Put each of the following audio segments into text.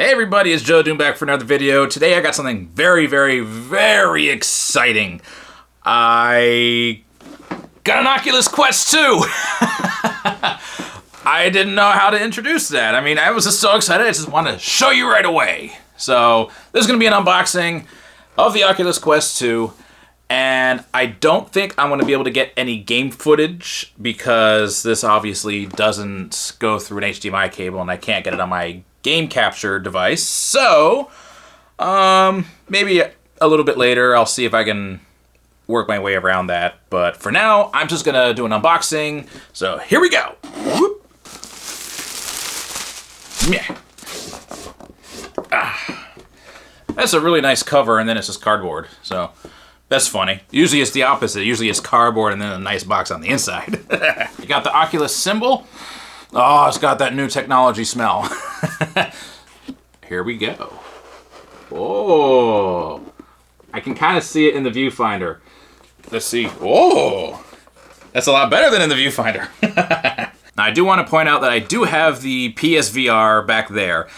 Hey everybody, it's JoeDoom back for another video. Today I got something very, very, very exciting. I got an Oculus Quest 2. I didn't know how to introduce that. I mean, I was just so excited, I just wanted to show you right away. So, this is going to be an unboxing of the Oculus Quest 2. And I don't think I'm going to be able to get any game footage because this obviously doesn't go through an HDMI cable and I can't get it on my game capture device. So, maybe a little bit later I'll see if I can work my way around that. But for now, I'm just going to do an unboxing. So here we go. Whoop. Yeah. That's a really nice cover and then it's just cardboard. So that's funny. Usually it's the opposite. Usually it's cardboard and then a nice box on the inside. You got the Oculus symbol. Oh, it's got that new technology smell. Here we go. Oh, I can kind of see it in the viewfinder. Let's see. Oh, that's a lot better than in the viewfinder. Now, I do want to point out that I do have the PSVR back there,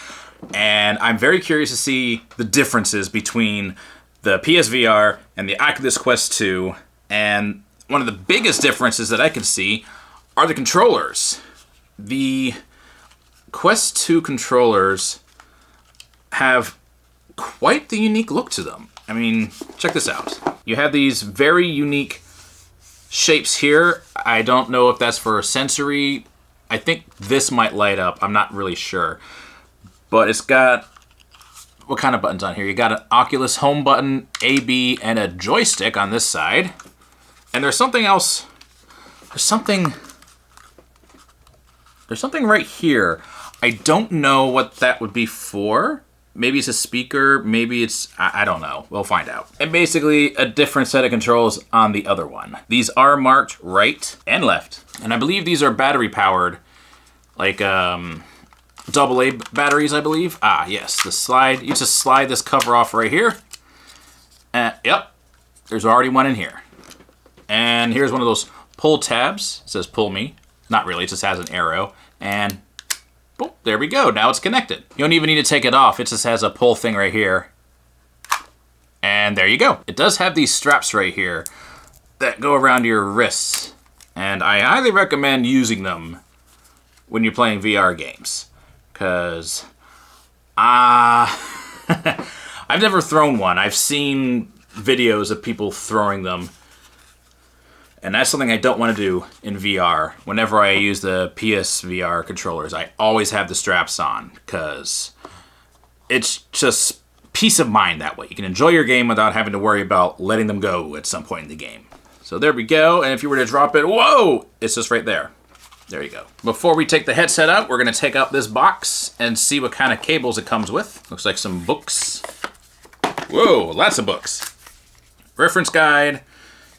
and I'm very curious to see the differences between the PSVR and the Oculus Quest 2. And one of the biggest differences that I can see are the controllers. The Quest 2 controllers have quite the unique look to them. I mean, check this out. You have these very unique shapes here. I don't know if that's for sensory. I think this might light up. I'm not really sure. But it's got, what kind of buttons on here? You got an Oculus home button, A, B, and a joystick on this side. And there's something else. There's something right here. I don't know what that would be for. Maybe it's a speaker, maybe it's, I don't know. We'll find out. And basically a different set of controls on the other one. These are marked right and left. And I believe these are battery powered, like AA batteries, I believe. Ah, yes, the slide, you just slide this cover off right here. Yep, there's already one in here. And here's one of those pull tabs. It says pull me. Not really, it just has an arrow. And boom, there we go, now it's connected. You don't even need to take it off, it just has a pull thing right here. And there you go. It does have these straps right here that go around your wrists. And I highly recommend using them when you're playing VR games. Because, I've never thrown one. I've seen videos of people throwing them. And that's something I don't want to do in VR. Whenever I use the PSVR controllers, I always have the straps on because it's just peace of mind that way. You can enjoy your game without having to worry about letting them go at some point in the game. So there we go. And if you were to drop it, whoa, it's just right there. There you go. Before we take the headset out, we're going to take out this box and see what kind of cables it comes with. Looks like some books. Whoa, lots of books. Reference guide.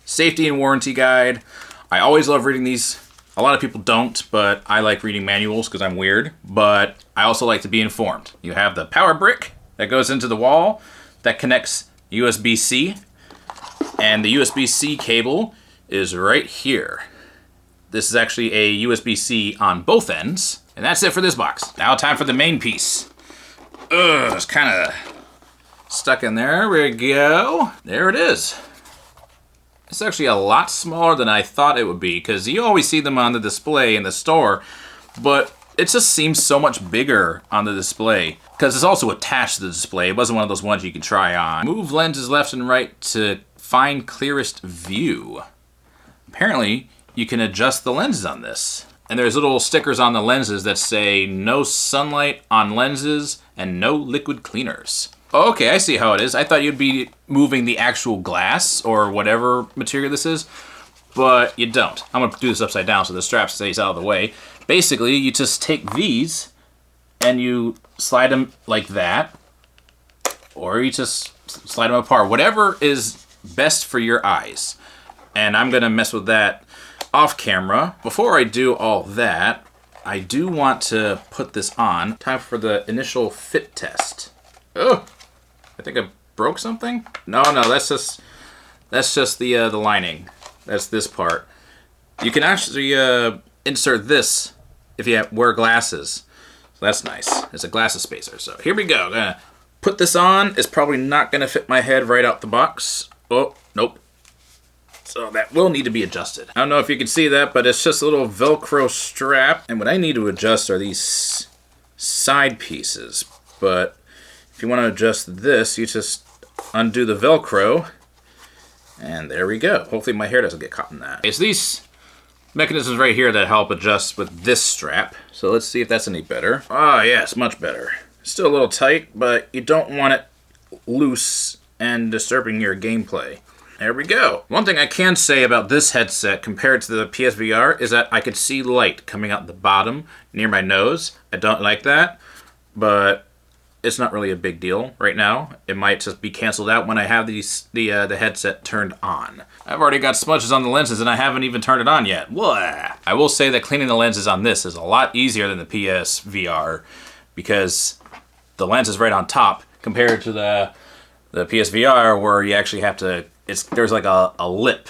Safety and warranty guide. I always love reading these. A lot of people don't, but I like reading manuals because I'm weird. But I also like to be informed. You have the power brick that goes into the wall that connects USB-C. And the USB-C cable is right here. This is actually a USB-C on both ends. And that's it for this box. Now time for the main piece. Ugh, it's kind of stuck in there. There we go. There it is. It's actually a lot smaller than I thought it would be, because you always see them on the display in the store, but it just seems so much bigger on the display, because it's also attached to the display. It wasn't one of those ones you can try on. Move lenses left and right to find clearest view. Apparently, you can adjust the lenses on this. And there's little stickers on the lenses that say no sunlight on lenses and no liquid cleaners. Okay, I see how it is. I thought you'd be moving the actual glass or whatever material this is, but you don't. I'm gonna do this upside down so the strap stays out of the way. Basically, you just take these and you slide them like that, or you just slide them apart. Whatever is best for your eyes. And I'm gonna mess with that off camera. Before I do all that, I do want to put this on. Time for the initial fit test. Oh! I think I broke something? No, that's just the lining. That's this part. You can actually insert this if you wear glasses. So that's nice. It's a glasses spacer. So here we go. I'm gonna put this on. It's probably not gonna fit my head right out the box. Oh, nope. So that will need to be adjusted. I don't know if you can see that, but it's just a little Velcro strap. And what I need to adjust are these side pieces. But if you want to adjust this, you just undo the Velcro. And there we go. Hopefully my hair doesn't get caught in that. It's these mechanisms right here that help adjust with this strap. So let's see if that's any better. Ah, yes, much better. Still a little tight, but you don't want it loose and disturbing your gameplay. There we go. One thing I can say about this headset compared to the PSVR is that I could see light coming out the bottom near my nose. I don't like that, but it's not really a big deal right now. It might just be canceled out when I have the headset turned on. I've already got smudges on the lenses and I haven't even turned it on yet. Blah. I will say that cleaning the lenses on this is a lot easier than the PSVR because the lens is right on top compared to the PSVR where you actually have to, there's like a lip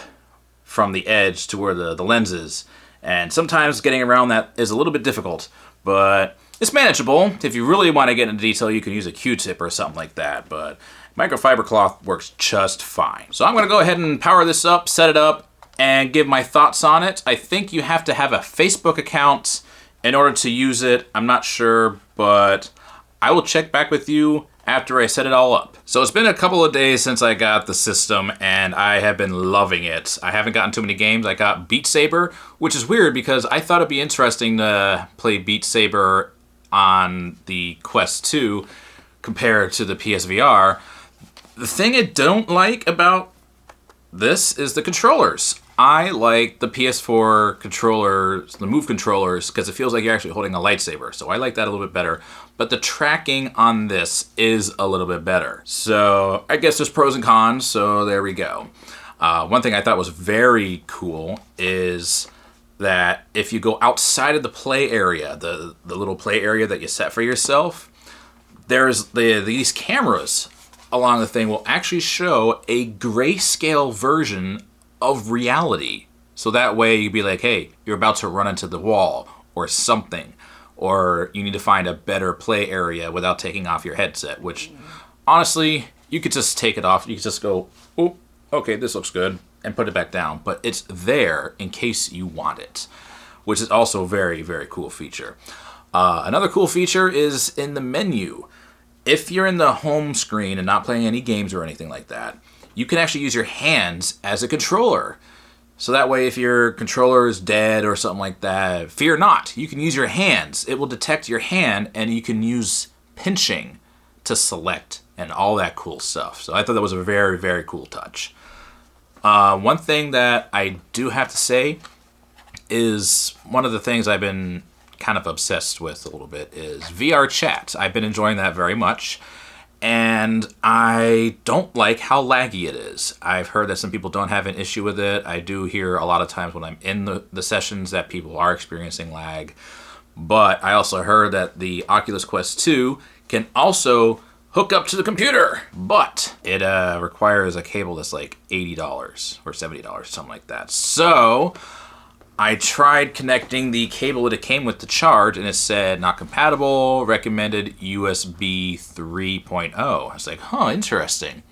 from the edge to where the lens is. And sometimes getting around that is a little bit difficult, but it's manageable. If you really want to get into detail, you can use a Q-tip or something like that, but microfiber cloth works just fine. So I'm going to go ahead and power this up, set it up, and give my thoughts on it. I think you have to have a Facebook account in order to use it. I'm not sure, but I will check back with you after I set it all up. So it's been a couple of days since I got the system, and I have been loving it. I haven't gotten too many games. I got Beat Saber, which is weird because I thought it'd be interesting to play Beat Saber on the Quest 2 compared to the PSVR. The thing I don't like about this is the controllers. I like the PS4 controllers, the Move controllers, because it feels like you're actually holding a lightsaber. So I like that a little bit better. But the tracking on this is a little bit better. So I guess there's pros and cons, so there we go. One thing I thought was very cool is that if you go outside of the play area, the little play area that you set for yourself, there's these cameras along the thing will actually show a grayscale version of reality. So that way you'd be like, hey, you're about to run into the wall or something, or you need to find a better play area without taking off your headset, which honestly, you could just take it off. You could just go, oh, okay, this looks good, and put it back down. But it's there in case you want it, which is also a very, very cool feature. Another cool feature is in the menu. If you're in the home screen and not playing any games or anything like that, you can actually use your hands as a controller. So that way, if your controller is dead or something like that, fear not. You can use your hands. It will detect your hand, and you can use pinching to select and all that cool stuff. So I thought that was a very, very cool touch. One thing that I do have to say is one of the things I've been kind of obsessed with a little bit is VR chat. I've been enjoying that very much. And I don't like how laggy it is. I've heard that some people don't have an issue with it. I do hear a lot of times when I'm in the sessions that people are experiencing lag. But I also heard that the Oculus Quest 2 can also hook up to the computer. But it requires a cable that's like $80 or $70, something like that. So I tried connecting the cable that it came with to charge, and it said not compatible, recommended USB 3.0. I was like, huh, interesting.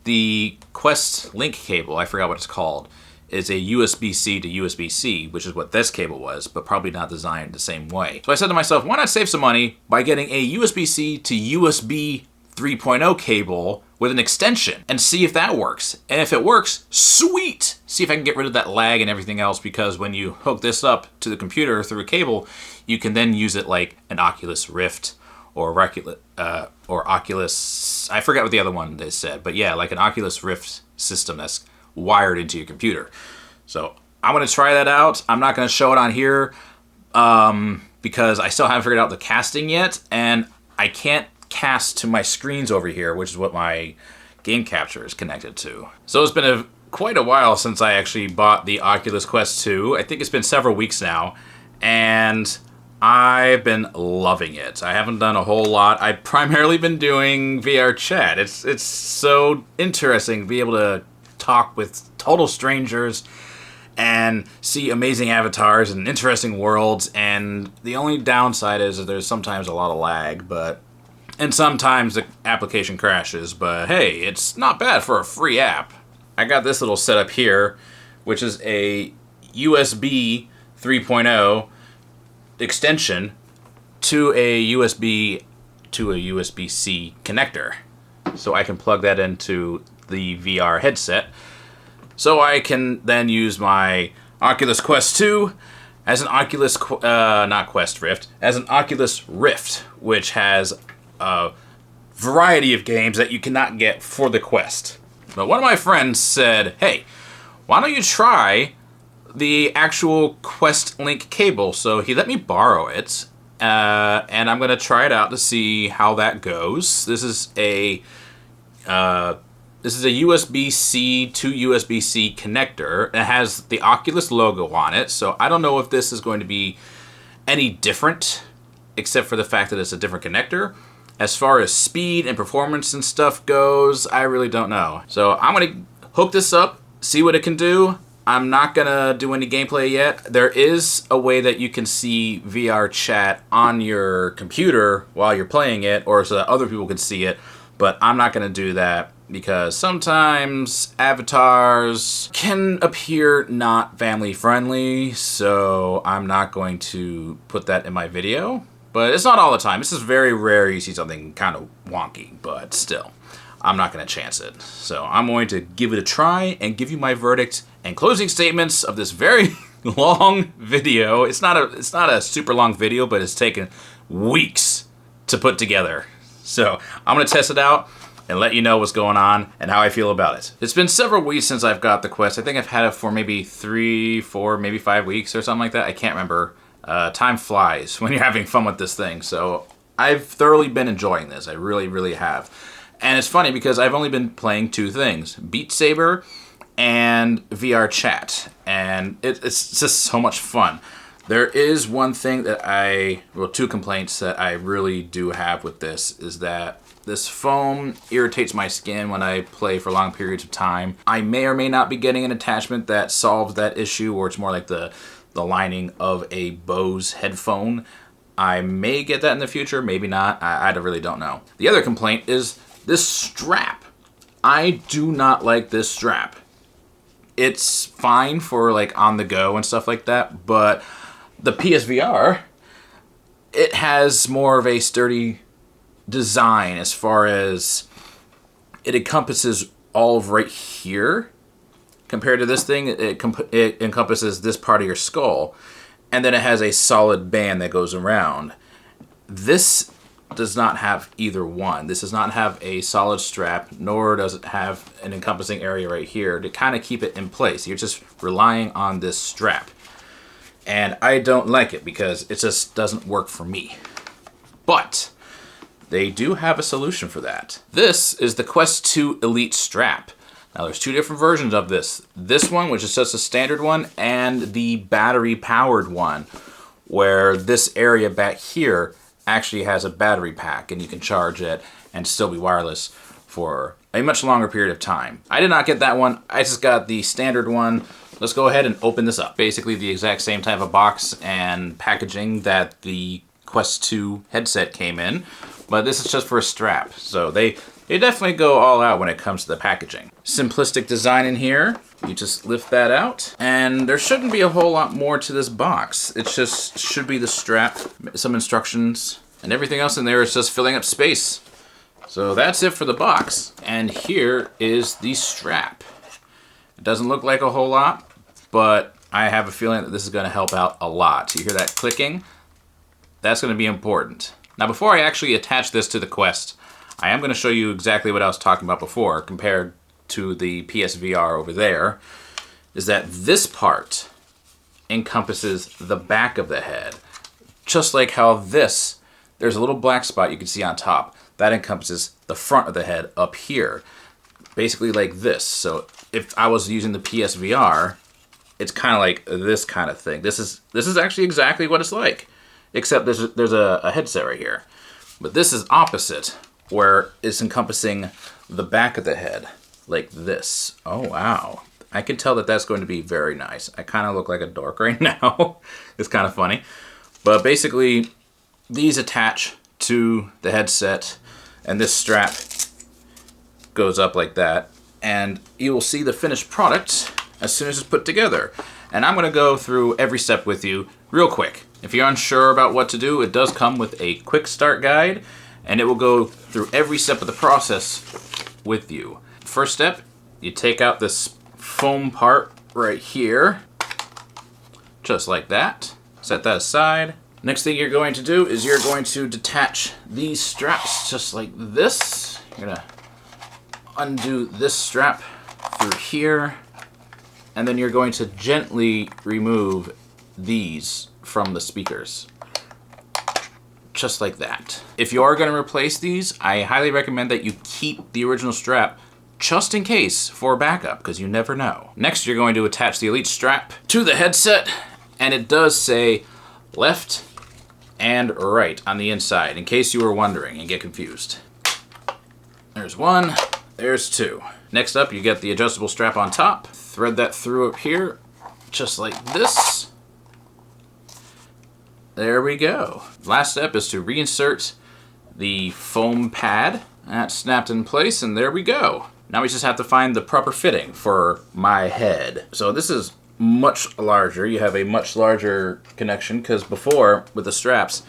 The Quest Link cable, I forgot what it's called, is a USB-C to USB-C, which is what this cable was, but probably not designed the same way. So I said to myself, why not save some money by getting a USB-C to USB 3.0 cable with an extension and see if that works. And if it works, sweet! See if I can get rid of that lag and everything else, because when you hook this up to the computer through a cable, you can then use it like an Oculus Rift or Oculus, I forget what the other one they said, but yeah, like an Oculus Rift system that's wired into your computer. So I'm going to try that out. I'm not going to show it on here because I still haven't figured out the casting yet, and I can't cast to my screens over here, which is what my game capture is connected to. So it's been quite a while since I actually bought the Oculus Quest 2. I think it's been several weeks now, and I've been loving it. I haven't done a whole lot. I've primarily been doing VR chat. It's so interesting to be able to talk with total strangers and see amazing avatars and interesting worlds. And the only downside is that there's sometimes a lot of lag, and sometimes the application crashes, but hey, it's not bad for a free app. I got this little setup here, which is a USB 3.0 extension to a USB to a USB-C connector. So I can plug that into the VR headset. So I can then use my Oculus Quest 2 as an Oculus, not Quest Rift, as an Oculus Rift, which has a variety of games that you cannot get for the Quest. But one of my friends said, hey, why don't you try the actual Quest Link cable? So he let me borrow it, and I'm going to try it out to see how that goes. This is a USB-C to USB-C connector. It has the Oculus logo on it, so I don't know if this is going to be any different, except for the fact that it's a different connector. As far as speed and performance and stuff goes, I really don't know. So I'm going to hook this up, see what it can do. I'm not going to do any gameplay yet. There is a way that you can see VR chat on your computer while you're playing it, or so that other people can see it, but I'm not going to do that because sometimes avatars can appear not family friendly, so I'm not going to put that in my video. But it's not all the time. This is very rare you see something kind of wonky, but still, I'm not going to chance it. So I'm going to give it a try and give you my verdict and closing statements of this very long video. It's not a super long video, but it's taken weeks to put together. So I'm going to test it out and let you know what's going on and how I feel about it. It's been several weeks since I've got the Quest. I think I've had it for maybe 3, 4, maybe 5 weeks or something like that. I can't remember. Time flies when you're having fun with this thing. So I've thoroughly been enjoying this. I really, really have. And it's funny because I've only been playing 2 things, Beat Saber and VR chat. And it's just so much fun. There is one thing that 2 complaints that I really do have with this is that this foam irritates my skin when I play for long periods of time. I may or may not be getting an attachment that solves that issue, or it's more like the lining of a Bose headphone. I may get that in the future, maybe not. I really don't know. The other complaint is this strap. I do not like this strap. It's fine for like on the go and stuff like that, but the PSVR, it has more of a sturdy design as far as it encompasses all of right here. Compared to this thing, it encompasses this part of your skull, and then it has a solid band that goes around. This does not have either one. This does not have a solid strap, nor does it have an encompassing area right here to kind of keep it in place. You're just relying on this strap. And I don't like it because it just doesn't work for me. But they do have a solution for that. This is the Quest 2 Elite strap. Now there's 2 different versions of this. This one, which is just a standard one, and the battery-powered one, where this area back here actually has a battery pack, and you can charge it and still be wireless for a much longer period of time. I did not get that one. I just got the standard one. Let's go ahead and open this up. Basically the exact same type of box and packaging that the Quest 2 headset came in, but this is just for a strap. So they definitely go all out when it comes to the packaging. Simplistic design in here. You just lift that out, and there shouldn't be a whole lot more to this box. It just should be the strap, some instructions, and everything else in there is just filling up space. So that's it for the box. And here is the strap. It doesn't look like a whole lot, but I have a feeling that this is going to help out a lot. You hear that clicking? That's going to be important. Now before I actually attach this to the Quest, I am going to show you exactly what I was talking about before compared to the PSVR over there, is that this part encompasses the back of the head. Just like how there's a little black spot you can see on top. That encompasses the front of the head up here. Basically like this. So if I was using the PSVR, it's kind of like this kind of thing. This is actually exactly what it's like, except there's a headset right here. But this is opposite, where it's encompassing the back of the head like this. Oh wow, I can tell that that's going to be very nice. I kind of look like a dork right now. It's kind of funny. But basically, these attach to the headset, and this strap goes up like that. And you will see the finished product as soon as it's put together. And I'm going to go through every step with you real quick. If you're unsure about what to do, it does come with a quick start guide, and it will go through every step of the process with you. First step, you take out this foam part right here, just like that. Set that aside. Next thing you're going to do is you're going to detach these straps just like this. You're gonna undo this strap through here, and then you're going to gently remove these from the speakers. Just like that. If you are going to replace these, I highly recommend that you keep the original strap just in case for backup, because you never know. Next, you're going to attach the Elite strap to the headset, and it does say left and right on the inside, in case you were wondering and get confused. There's one, there's two. Next up, you get the adjustable strap on top. Thread that through up here, just like this. There we go. Last step is to reinsert the foam pad. That's snapped in place, and there we go. Now we just have to find the proper fitting for my head. So this is much larger. You have a much larger connection, because before, with the straps,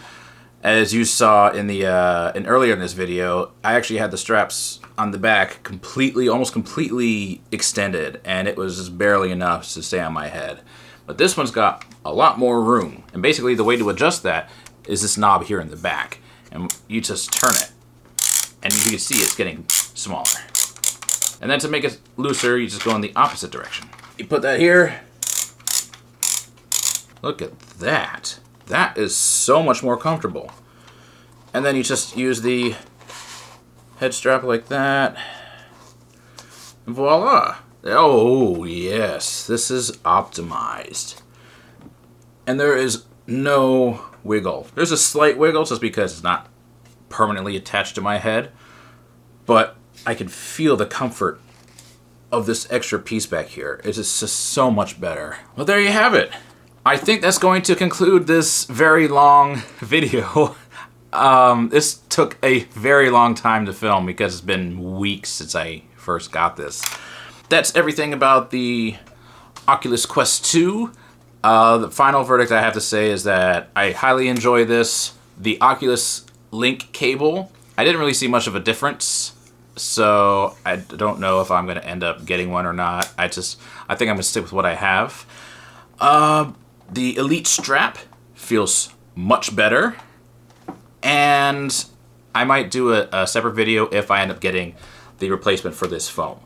as you saw in the earlier in this video, I actually had the straps on the back completely, almost completely extended, and it was just barely enough to stay on my head. But this one's got a lot more room, and basically the way to adjust that is this knob here in the back, and you just turn it, and you can see it's getting smaller. And then to make it looser, you just go in the opposite direction. You put that here. Look at that. That is so much more comfortable. And then you just use the head strap like that. And voila. Oh, yes. This is optimized. And there is no wiggle. There's a slight wiggle just because it's not permanently attached to my head. But I can feel the comfort of this extra piece back here. It's just so much better. Well, there you have it. I think that's going to conclude this very long video. This took a very long time to film because it's been weeks since I first got this. That's everything about the Oculus Quest 2. The final verdict I have to say is that I highly enjoy this. The Oculus Link cable, I didn't really see much of a difference. So I don't know if I'm going to end up getting one or not. I think I'm going to stick with what I have. The Elite strap feels much better. And I might do a separate video if I end up getting the replacement for this foam.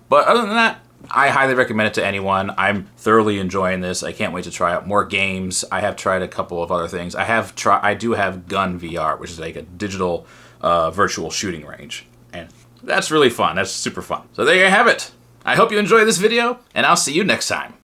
But other than that, I highly recommend it to anyone. I'm thoroughly enjoying this. I can't wait to try out more games. I have tried a couple of other things. I do have Gun VR, which is like a digital virtual shooting range. And that's really fun. That's super fun. So there you have it. I hope you enjoyed this video, and I'll see you next time.